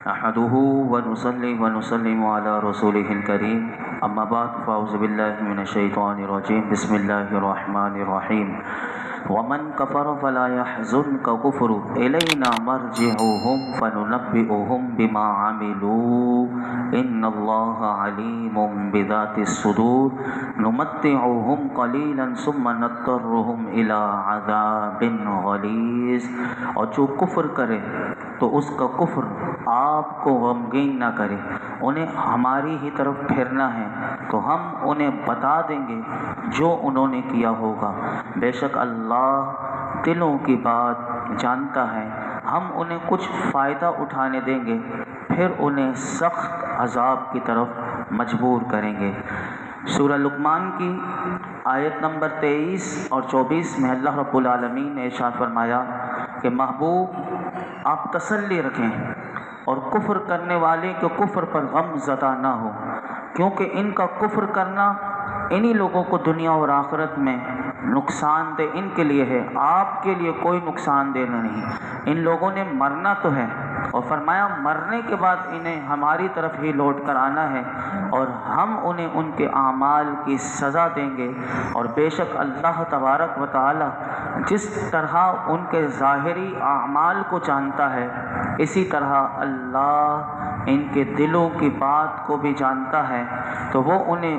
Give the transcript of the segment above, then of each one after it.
نحمده ونصلي ونسلم على رسوله الكريم اما بعد فاعوذ بالله من الشيطان الرجيم بسم الله الرحمن الرحيم ومن كفر فلا يحزنك كفره إلينا مرجعهم فننبئهم بما عملوا إن الله عليم بذات الصدور نمتعهم قليلا ثم نضطرهم إلى عذاب غليظ۔ اور جو کفر کرے تو اس کا کفر آپ کو غمگین نہ کرے، انہیں ہماری ہی طرف پھرنا ہے تو ہم انہیں بتا دیں گے جو انہوں نے کیا ہوگا۔ بے شک اللہ دلوں کی بات جانتا ہے، ہم انہیں کچھ فائدہ اٹھانے دیں گے پھر انہیں سخت عذاب کی طرف مجبور کریں گے۔ سورہ لقمان کی آیت نمبر 23 اور 24 میں اللہ رب العالمین نے ارشاد فرمایا کہ محبوب آپ تسلی رکھیں اور کفر کرنے والے کے کفر پر غم زدہ نہ ہو، کیونکہ ان کا کفر کرنا انہی لوگوں کو دنیا اور آخرت میں نقصان دہ ان کے لیے ہے، آپ کے لیے کوئی نقصان دہ نہیں۔ ان لوگوں نے مرنا تو ہے اور فرمایا مرنے کے بعد انہیں ہماری طرف ہی لوٹ کر آنا ہے اور ہم انہیں ان کے اعمال کی سزا دیں گے۔ اور بے شک اللہ تبارک و تعالی جس طرح ان کے ظاہری اعمال کو جانتا ہے اسی طرح اللہ ان کے دلوں کی بات کو بھی جانتا ہے، تو وہ انہیں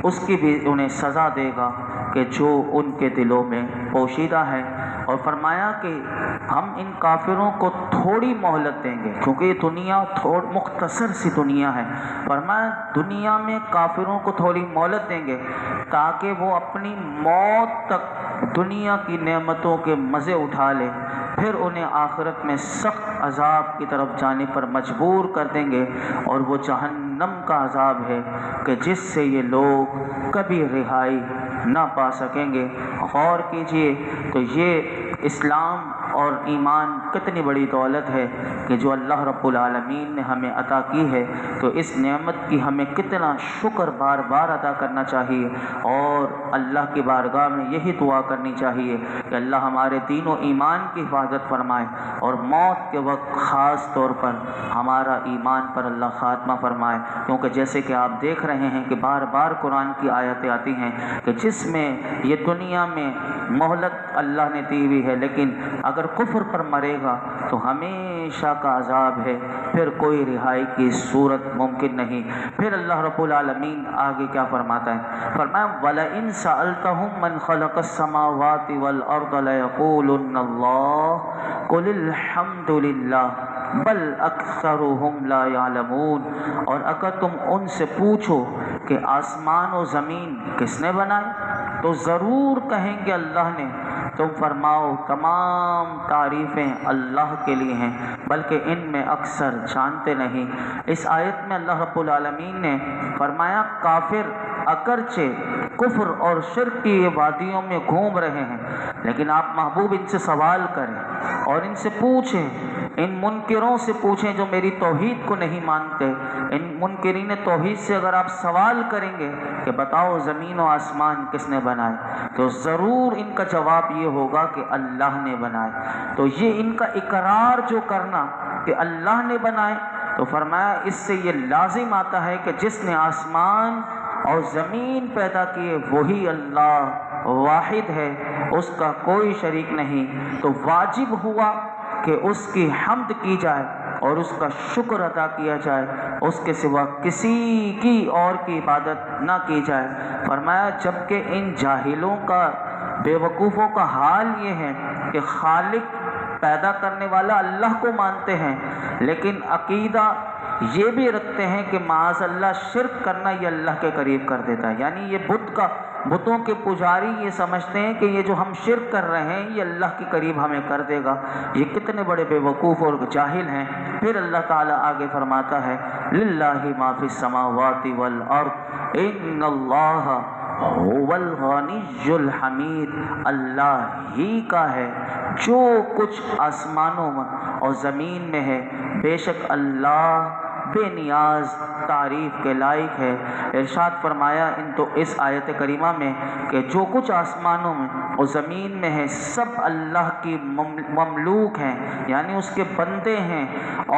اس کی بھی انہیں سزا دے گا کہ جو ان کے دلوں میں پوشیدہ ہے۔ اور فرمایا کہ ہم ان کافروں کو تھوڑی مہلت دیں گے، کیونکہ یہ دنیا مختصر سی دنیا ہے۔ فرمایا دنیا میں کافروں کو تھوڑی مہلت دیں گے تاکہ وہ اپنی موت تک دنیا کی نعمتوں کے مزے اٹھا لے، پھر انہیں آخرت میں سخت عذاب کی طرف جانے پر مجبور کر دیں گے، اور وہ جہنم کا عذاب ہے کہ جس سے یہ لوگ کبھی رہائی نہ پا سکیں گے۔ غور کیجئے تو یہ اسلام اور ایمان کتنی بڑی دولت ہے کہ جو اللہ رب العالمین نے ہمیں عطا کی ہے، تو اس نعمت کی ہمیں کتنا شکر بار بار ادا کرنا چاہیے، اور اللہ کی بارگاہ میں یہی دعا کرنی چاہیے کہ اللہ ہمارے دین و ایمان کی حفاظت فرمائے، اور موت کے وقت خاص طور پر ہمارا ایمان پر اللہ خاتمہ فرمائے، کیونکہ جیسے کہ آپ دیکھ رہے ہیں کہ بار بار قرآن کی آیتیں آتی ہیں کہ جس میں یہ دنیا میں مہلت اللہ نے دی ہوئی ہے، لیکن اگر کفر پر مرے گا تو ہمیشہ کا عذاب ہے، پھر کوئی رہائی کی صورت ممکن نہیں۔ پھر اللہ رب العالمین آگے کیا فرماتا ہے؟ فرمایا وَلَئِن سَأَلْتَهُم مَّنْ خَلَقَ السَّمَاوَاتِ وَالْأَرْضَ لَيَقُولُنَّ اللَّهُ قُلِ الْحَمْدُ لِلَّهِ بل اکثرهم لا يعلمون۔ اور اگر تم ان سے پوچھو کہ آسمان و زمین کس نے بنائے تو ضرور کہیں گے اللہ نے، تم فرماؤ تمام تعریفیں اللہ کے لیے ہیں بلکہ ان میں اکثر جانتے نہیں۔ اس آیت میں اللہ رب العالمین نے فرمایا کافر اگرچہ کفر اور شرک کی وادیوں میں گھوم رہے ہیں، لیکن آپ محبوب ان سے سوال کریں اور ان سے پوچھیں، ان منکروں سے پوچھیں جو میری توحید کو نہیں مانتے۔ ان منکرین توحید سے اگر آپ سوال کریں گے کہ بتاؤ زمین و آسمان کس نے بنائے، تو ضرور ان کا جواب یہ ہوگا کہ اللہ نے بنائے۔ تو یہ ان کا اقرار جو کرنا کہ اللہ نے بنائے، تو فرمایا اس سے یہ لازم آتا ہے کہ جس نے آسمان اور زمین پیدا کیے وہی اللہ واحد ہے، اس کا کوئی شریک نہیں، تو واجب ہوا کہ اس کی حمد کی جائے اور اس کا شکر ادا کیا جائے، اس کے سوا کسی کی اور کی عبادت نہ کی جائے۔ فرمایا جبکہ ان جاہلوں کا، بے وقوفوں کا حال یہ ہے کہ خالق پیدا کرنے والا اللہ کو مانتے ہیں، لیکن عقیدہ یہ بھی رکھتے ہیں کہ معاذ اللہ شرک کرنا یہ اللہ کے قریب کر دیتا ہے، یعنی یہ بتوں کے پجاری یہ سمجھتے ہیں کہ یہ جو ہم شرک کر رہے ہیں یہ اللہ کے قریب ہمیں کر دے گا۔ یہ کتنے بڑے بے وقوف اور جاہل ہیں۔ پھر اللہ تعالیٰ آگے فرماتا ہے للہ ما فی السماوات والارض ان اللہ هو الغنی الحمید، اللہ ہی کا ہے جو کچھ آسمانوں میں اور زمین میں ہے، بے شک اللہ بے نیاز تعریف کے لائق ہے۔ ارشاد فرمایا اس آیت کریمہ میں کہ جو کچھ آسمانوں میں اور زمین میں ہے سب اللہ کی مملوک ہیں، یعنی اس کے بندے ہیں،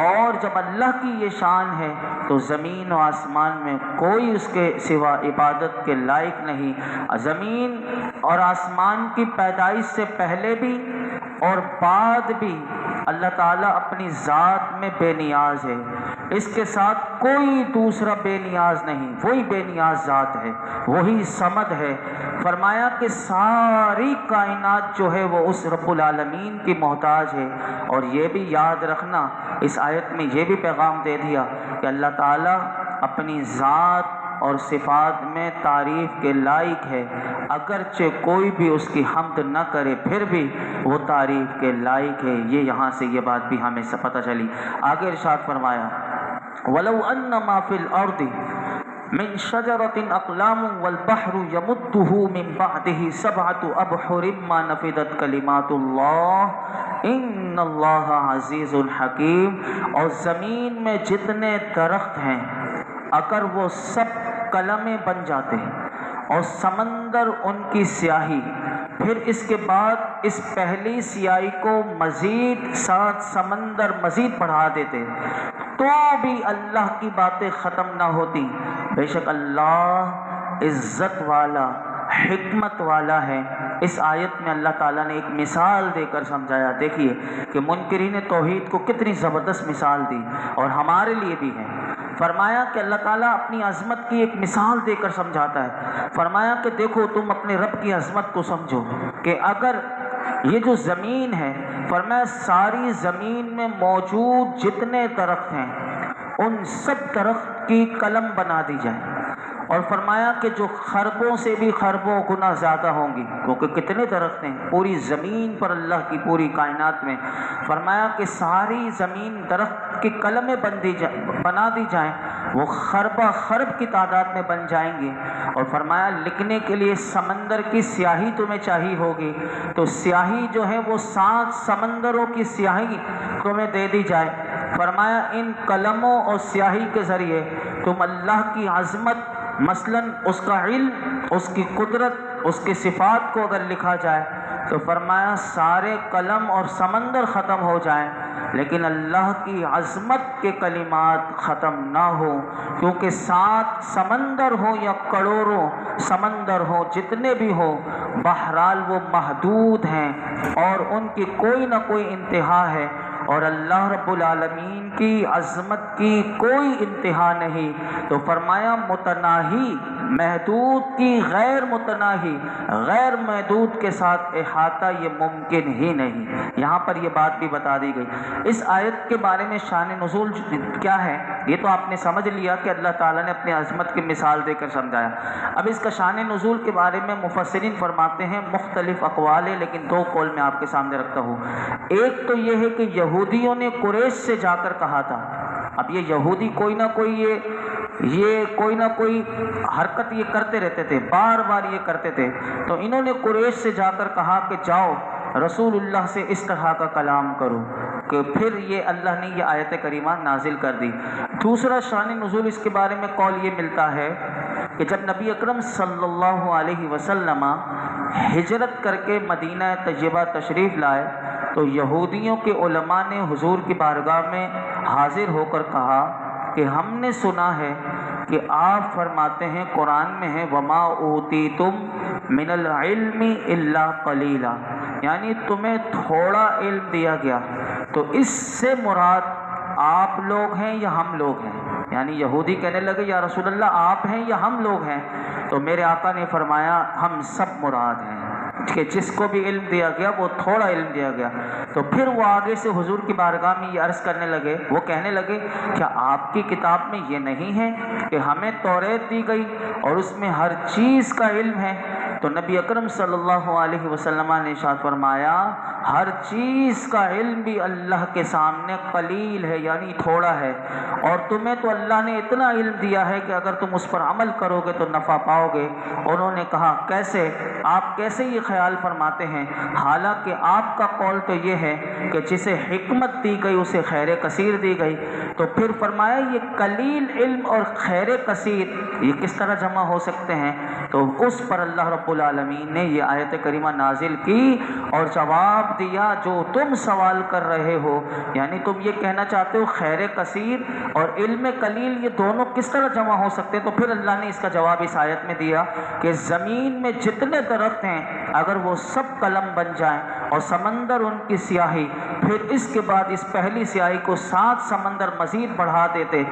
اور جب اللہ کی یہ شان ہے تو زمین و آسمان میں کوئی اس کے سوا عبادت کے لائق نہیں۔ زمین اور آسمان کی پیدائش سے پہلے بھی اور بعد بھی اللہ تعالیٰ اپنی ذات میں بے نیاز ہے، اس کے ساتھ کوئی دوسرا بے نیاز نہیں، وہی بے نیاز ذات ہے، وہی صمد ہے۔ فرمایا کہ ساری کائنات جو ہے وہ اس رب العالمین کی محتاج ہے۔ اور یہ بھی یاد رکھنا، اس آیت میں یہ بھی پیغام دے دیا کہ اللہ تعالیٰ اپنی ذات اور صفات میں تعریف کے لائق ہے، اگرچہ کوئی بھی اس کی حمد نہ کرے پھر بھی وہ تعریف کے لائق ہے۔ یہ یہاں سے یہ بات بھی ہمیں پتہ چلی۔ آگے ارشاد فرمایا وَلَوْ أَنَّ مَا فِي الْأَرْضِ مِنْ شَجَرَةٍ أَقْلَامٌ وَالْبَحْرُ يَمُدُّهُ مِنْ بَعْدِهِ سَبْعَةُ أَبْحُرٍ مَا نَفِدَتْ كَلِمَاتُ اللَّهِ إِنَّ اللَّهَ عَزِيزٌ حَكِيمٌ، اور زمین میں جتنے درخت ہیں اگر وہ سب قلمیں بن جاتے اور سمندر ان کی سیاہی، پھر اس کے بعد اس پہلی سیاہی کو مزید 7 سمندر مزید بڑھا دیتے تو بھی اللہ کی باتیں ختم نہ ہوتی۔ بے شک اللہ عزت والا حکمت والا ہے۔ اس آیت میں اللہ تعالیٰ نے ایک مثال دے کر سمجھایا۔ دیکھیے کہ منکرین توحید کو کتنی زبردست مثال دی، اور ہمارے لیے بھی ہے۔ فرمایا کہ اللہ تعالیٰ اپنی عظمت کی ایک مثال دے کر سمجھاتا ہے۔ فرمایا کہ دیکھو تم اپنے رب کی عظمت کو سمجھو کہ اگر یہ جو زمین ہے، فرمایا ساری زمین میں موجود جتنے درخت ہیں ان سب درخت کی قلم بنا دی جائے، اور فرمایا کہ جو خربوں سے بھی خربوں گنا زیادہ ہوں گی، کیونکہ کتنے درخت ہیں پوری زمین پر اللہ کی پوری کائنات میں۔ فرمایا کہ ساری زمین درخت کی قلمیں بنا دی جائیں، وہ خربہ خرب کی تعداد میں بن جائیں گے۔ اور فرمایا لکھنے کے لیے سمندر کی سیاہی تمہیں چاہیے ہوگی، تو سیاہی جو ہے وہ 7 سمندروں کی سیاہی تمہیں دے دی جائے۔ فرمایا ان قلموں اور سیاہی کے ذریعے تم اللہ کی عظمت، مثلاً اس کا علم، اس کی قدرت، اس کی صفات کو اگر لکھا جائے تو فرمایا سارے قلم اور سمندر ختم ہو جائیں، لیکن اللہ کی عظمت کے کلمات ختم نہ ہو، کیونکہ 7 سمندر ہو یا کروڑوں سمندر ہو، جتنے بھی ہو، بہرحال وہ محدود ہیں اور ان کی کوئی نہ کوئی انتہا ہے، اور اللہ رب العالمین کی عظمت کی کوئی انتہا نہیں۔ تو فرمایا متناہی محدود کی غیر متناہی غیر محدود کے ساتھ احاطہ یہ ممکن ہی نہیں۔ یہاں پر یہ بات بھی بتا دی گئی۔ اس آیت کے بارے میں شان نزول کیا ہے یہ تو آپ نے سمجھ لیا کہ اللہ تعالیٰ نے اپنی عظمت کی مثال دے کر سمجھایا۔ اب اس کا شان نزول کے بارے میں مفسرین فرماتے ہیں مختلف اقوال ہیں، لیکن 2 قول میں آپ کے سامنے رکھتا ہوں۔ ایک تو یہ ہے کہ یہودیوں نے قریش سے جا کر کہا تھا، اب یہ یہودی کوئی نہ کوئی حرکت یہ کرتے رہتے تھے، بار بار یہ کرتے تھے، تو انہوں نے قریش سے جا کر کہا کہ جاؤ رسول اللہ سے اس طرح کا کلام کرو، کہ پھر یہ اللہ نے یہ آیت کریمہ نازل کر دی۔ دوسرا شان نزول اس کے بارے میں قول یہ ملتا ہے کہ جب نبی اکرم صلی اللہ علیہ وسلم ہجرت کر کے مدینہ طیبہ تشریف لائے تو یہودیوں کے علماء نے حضور کی بارگاہ میں حاضر ہو کر کہا کہ ہم نے سنا ہے کہ آپ فرماتے ہیں قرآن میں ہے وَمَا أُوتِيتُم مِّنَ الْعِلْمِ إِلَّا قَلِيلًا، یعنی تمہیں تھوڑا علم دیا گیا، تو اس سے مراد آپ لوگ ہیں یا ہم لوگ ہیں؟ یعنی یہودی کہنے لگے یا رسول اللہ آپ ہیں یا ہم لوگ ہیں؟ تو میرے آقا نے فرمایا ہم سب مراد ہیں، کہ جس کو بھی علم دیا گیا وہ تھوڑا علم دیا گیا۔ تو پھر وہ آگے سے حضور کی بارگاہ میں یہ عرض کرنے لگے، وہ کہنے لگے کیا آپ کی کتاب میں یہ نہیں ہے کہ ہمیں توریت دی گئی اور اس میں ہر چیز کا علم ہے؟ تو نبی اکرم صلی اللہ علیہ وسلم نے ارشاد فرمایا ہر چیز کا علم بھی اللہ کے سامنے قلیل ہے، یعنی تھوڑا ہے، اور تمہیں تو اللہ نے اتنا علم دیا ہے کہ اگر تم اس پر عمل کرو گے تو نفع پاؤ گے۔ انہوں نے کہا کیسے؟ آپ کیسے یہ خیال فرماتے ہیں؟ حالانکہ آپ کا قول تو یہ ہے کہ جسے حکمت دی گئی اسے خیر کثیر دی گئی۔ تو پھر فرمایا یہ قلیل علم اور خیر کثیر یہ کس طرح جمع ہو سکتے ہیں؟ تو اس پر اللہ رب العالمین نے یہ آیت کریمہ نازل کی اور جواب دیا جو تم سوال کر رہے ہو، یعنی تم یہ کہنا چاہتے ہو خیر کثیر اور علم قلیل یہ دونوں کس طرح جمع ہو سکتے ہیں؟ تو پھر اللہ نے اس کا جواب اس آیت میں دیا کہ زمین میں جتنے درخت ہیں اگر وہ سب قلم بن جائیں اور سمندر ان کی سیاہی، پھر اس کے بعد اس پہلی سیاہی کو 7 سمندر مزید بڑھا دیتے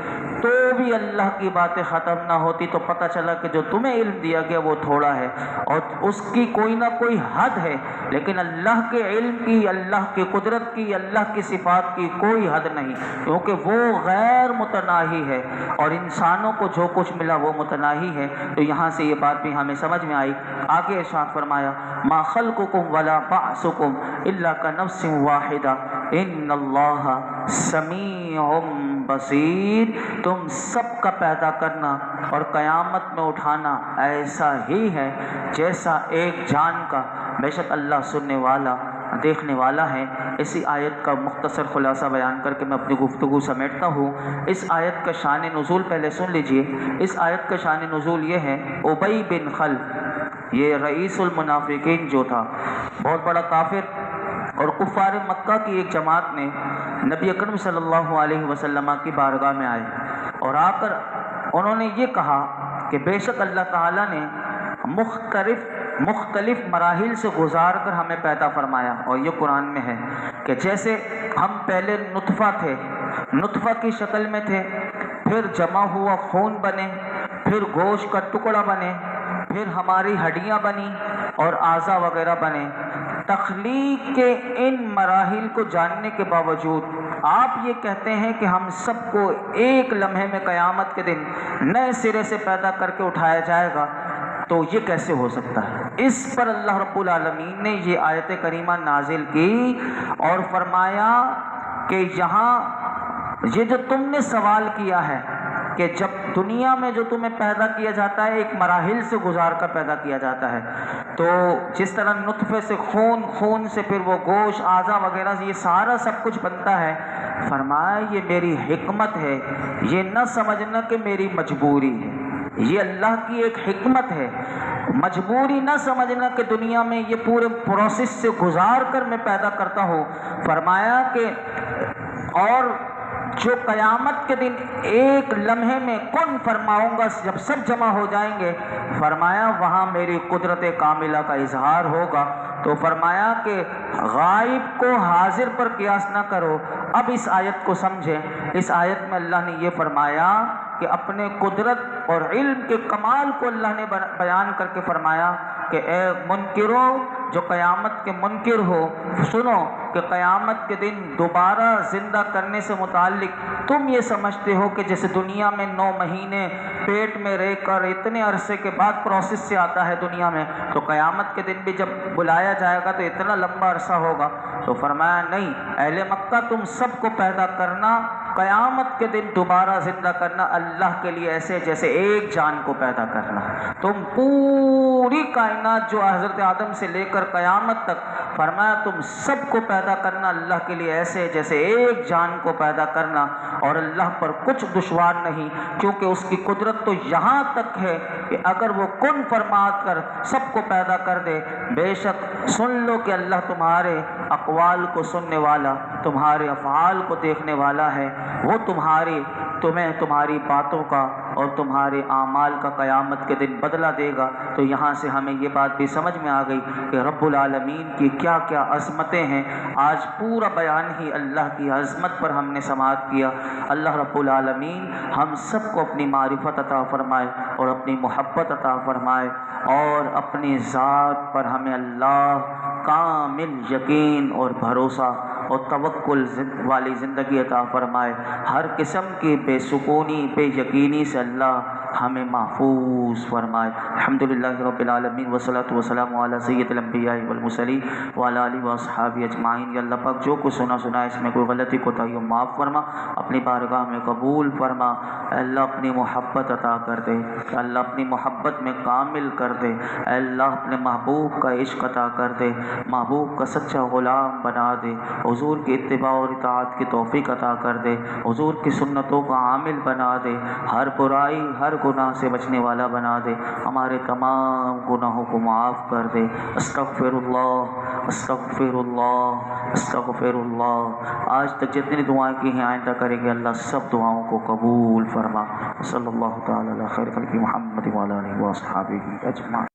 تو بھی اللہ کی باتیں ختم نہ ہوتی، تو پتہ چلا کہ جو تمہیں علم دیا گیا وہ تھوڑا ہے اور اس کی کوئی نہ کوئی حد ہے، لیکن اللہ کے علم کی، اللہ کی قدرت کی، اللہ کی صفات کی کوئی حد نہیں، کیونکہ وہ غیر متناہی ہے اور انسانوں کو جو کچھ ملا وہ متناہی ہے۔ تو یہاں سے یہ بات بھی ہمیں سمجھ میں آئی۔ آگے ارشاد فرمایا ما خلقکم ولا بعثکم الا کنفس واحدہ ان اللہ سمیع بصیر، تم سب کا پیدا کرنا اور قیامت میں اٹھانا ایسا ہی ہے جیسا ایک جان کا، بے شک اللہ سننے والا دیکھنے والا ہے۔ اسی آیت کا مختصر خلاصہ بیان کر کے میں اپنی گفتگو سمیٹتا ہوں۔ اس آیت کا شان نزول پہلے سن لیجئے۔ اس آیت کا شان نزول یہ ہے، ابی بن خلف، یہ رئیس المنافقین جو تھا، بہت بڑا کافر، اور کفار مکہ کی ایک جماعت نے نبی اکرم صلی اللہ علیہ وسلم کی بارگاہ میں آئے اور آ کر انہوں نے یہ کہا کہ بے شک اللہ تعالیٰ نے مختلف مراحل سے گزار کر ہمیں پیدا فرمایا، اور یہ قرآن میں ہے کہ جیسے ہم پہلے نطفہ تھے، نطفہ کی شکل میں تھے، پھر جمع ہوا خون بنے، پھر گوشت کا ٹکڑا بنے، پھر ہماری ہڈیاں بنی اور اعضاء وغیرہ بنے۔ تخلیق کے ان مراحل کو جاننے کے باوجود آپ یہ کہتے ہیں کہ ہم سب کو ایک لمحے میں قیامت کے دن نئے سرے سے پیدا کر کے اٹھایا جائے گا، تو یہ کیسے ہو سکتا ہے؟ اس پر اللہ رب العالمین نے یہ آیت کریمہ نازل کی اور فرمایا کہ یہاں یہ جو تم نے سوال کیا ہے کہ جب دنیا میں جو تمہیں پیدا کیا جاتا ہے ایک مراحل سے گزار کر پیدا کیا جاتا ہے، تو جس طرح نطفے سے خون، خون سے پھر وہ گوشت، اعضاء وغیرہ یہ سارا سب کچھ بنتا ہے، فرمایا یہ میری حکمت ہے، یہ نہ سمجھنا کہ میری مجبوری ہے، یہ اللہ کی ایک حکمت ہے، مجبوری نہ سمجھنا کہ دنیا میں یہ پورے پروسیس سے گزار کر میں پیدا کرتا ہوں۔ فرمایا کہ اور جو قیامت کے دن ایک لمحے میں کن فرماؤں گا جب سب جمع ہو جائیں گے، فرمایا وہاں میری قدرت کاملہ کا اظہار ہوگا۔ تو فرمایا کہ غائب کو حاضر پر قیاس نہ کرو۔ اب اس آیت کو سمجھیں۔ اس آیت میں اللہ نے یہ فرمایا کہ اپنے قدرت اور علم کے کمال کو اللہ نے بیان کر کے فرمایا کہ اے منکرو جو قیامت کے منکر ہو، سنو کہ قیامت کے دن دوبارہ زندہ کرنے سے متعلق تم یہ سمجھتے ہو کہ جیسے دنیا میں 9 مہینے پیٹ میں رہ کر اتنے عرصے کے بعد پروسیس سے آتا ہے دنیا میں، تو قیامت کے دن بھی جب بلایا جائے گا تو اتنا لمبا عرصہ ہوگا۔ تو فرمایا نہیں، اہل مکہ تم سب کو پیدا کرنا، قیامت کے دن دوبارہ زندہ کرنا اللہ کے لیے ایسے جیسے ایک جان کو پیدا کرنا۔ تم پوری کائنات جو حضرت آدم سے لے کر قیامت تک، فرمایا تم سب کو پیدا کرنا اللہ کے لیے ایسے جیسے ایک جان کو پیدا کرنا، اور اللہ پر کچھ دشوار نہیں، کیونکہ اس کی قدرت تو یہاں تک ہے کہ اگر وہ کن فرما کر سب کو پیدا کر دے، بے شک سن لو کہ اللہ تمہارے اقوال کو سننے والا، تمہارے افعال کو دیکھنے والا ہے، وہ تمہیں تمہاری باتوں کا اور تمہارے اعمال کا قیامت کے دن بدلہ دے گا۔ تو یہاں سے ہمیں یہ بات بھی سمجھ میں آ گئی کہ رب العالمین کی کیا کیا عظمتیں ہیں۔ آج پورا بیان ہی اللہ کی عظمت پر ہم نے سماعت کیا۔ اللہ رب العالمین ہم سب کو اپنی معرفت عطا فرمائے اور اپنی محبت عطا فرمائے، اور اپنی ذات پر ہمیں اللہ کامل یقین اور بھروسہ اور توکل والی زندگی عطا فرمائے۔ ہر قسم کی بے سکونی، بے یقینی سے اللہ ہمیں محفوظ فرمائے۔ الحمدللہ رب العالمین والصلاۃ والسلام علی سید الانبیاء والمرسلین وعلی آلہ واصحابہ اجمعین۔ یا اللہ پاک جو کچھ سنا اس میں کوئی غلطی کوتاہی ہو معاف فرما، اپنی بارگاہ میں قبول فرما۔ اے اللہ اپنی محبت عطا کر دے، اے اللہ اپنی محبت میں کامل کر دے، اے اللہ اپنے محبوب کا عشق عطا کر دے، محبوب کا سچا غلام بنا دے، حضور کی اتباع اور اطاعت کی توفیق عطا کر دے، حضور کی سنتوں کا عامل بنا دے، ہر برائی ہر گناہ سے بچنے والا بنا دے، ہمارے تمام گناہوں کو معاف کر دے۔ استغفر اللہ استغفر اللہ استغفر اللہ۔ آج تک جتنی دعائیں کی ہیں آئندہ کریں گے، اللہ سب دعاؤں کو قبول فرما۔ صلی اللہ تعالی علی خیر خلق محمد وعلی آلہ وصحبہ اجمعین۔